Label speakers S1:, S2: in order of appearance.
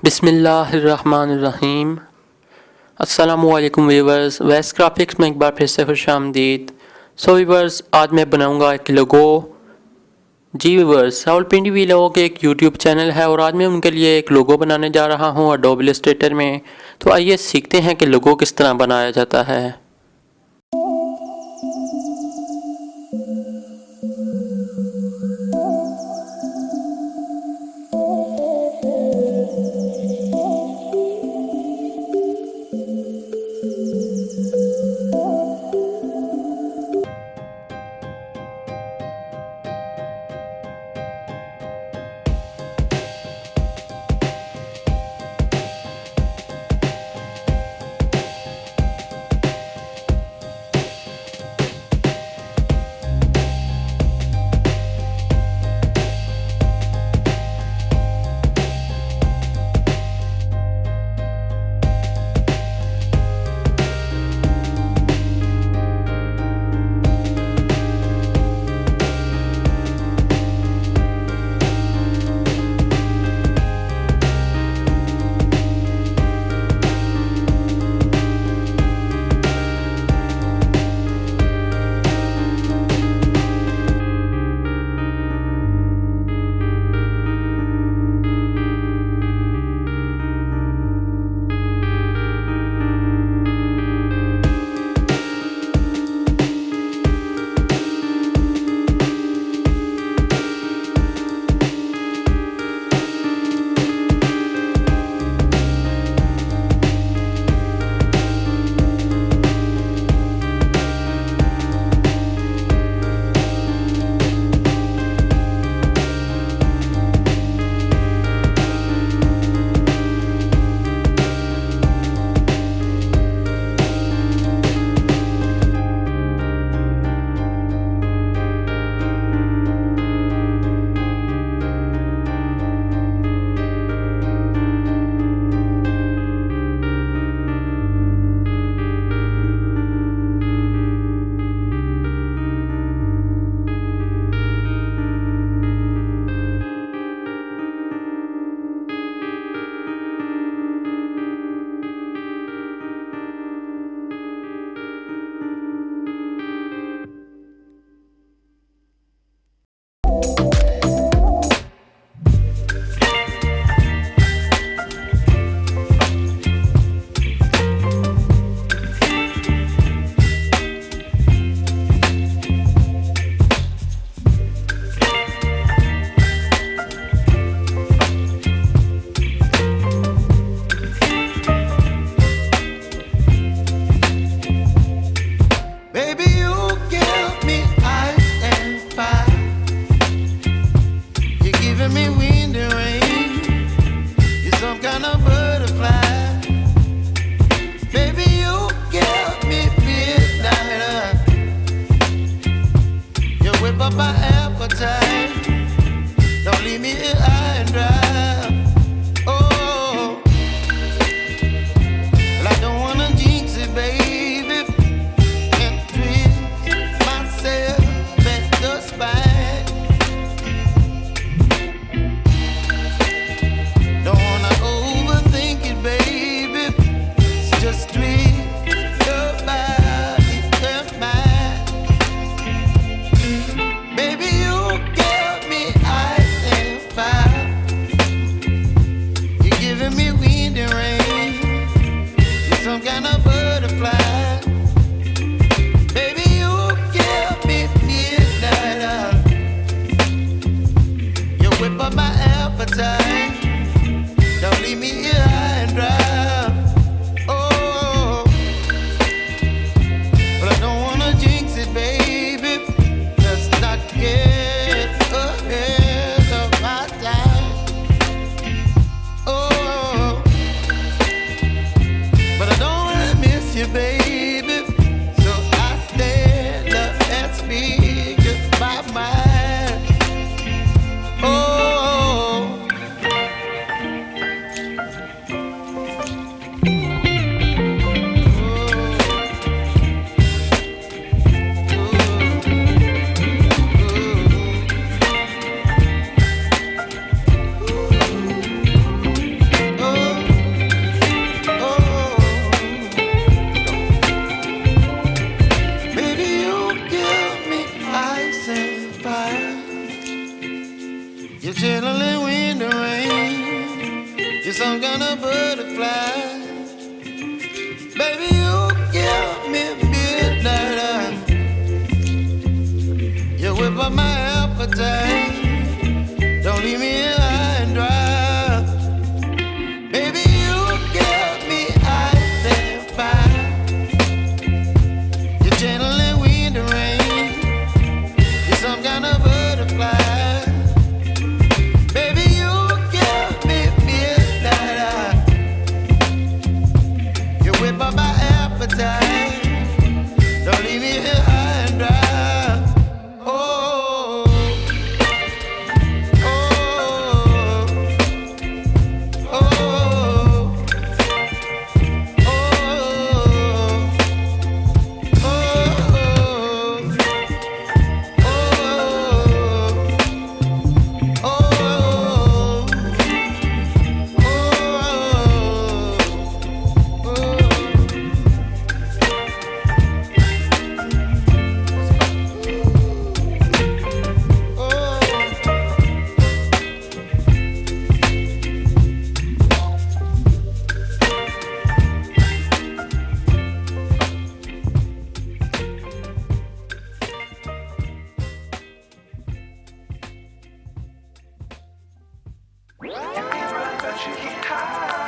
S1: बिस्मिल्लाहिर्रहमानिर्रहीम। अस्सलामुअलैकुम viewers, Awais graphics में एक बार फिर से खुश आमदीद। व्यूवर्स, आज मैं बनाऊंगा एक लोगो। जी व्यूवर्स, रावलपिंडी वी लोगों के एक यूट्यूब चैनल है और आज मैं उनके लिए एक लोगो बनाने जा रहा हूं अडोब इलस्ट्रेटर में। तो आइए सीखते हैं कि लोगो किस तरह बनाया जाता है।
S2: channeling wind and rain. You're some kind of butterfly. Baby, you give me midnight. You whip up my appetite. Don't leave me here high and dry. Baby, you give me ice and fire. You're channeling wind and rain. You're some kind of butterfly. Baby, you give me midnight. You whip up my appetite. Don't leave me here high and dry.
S3: You keep running, but you keep tired.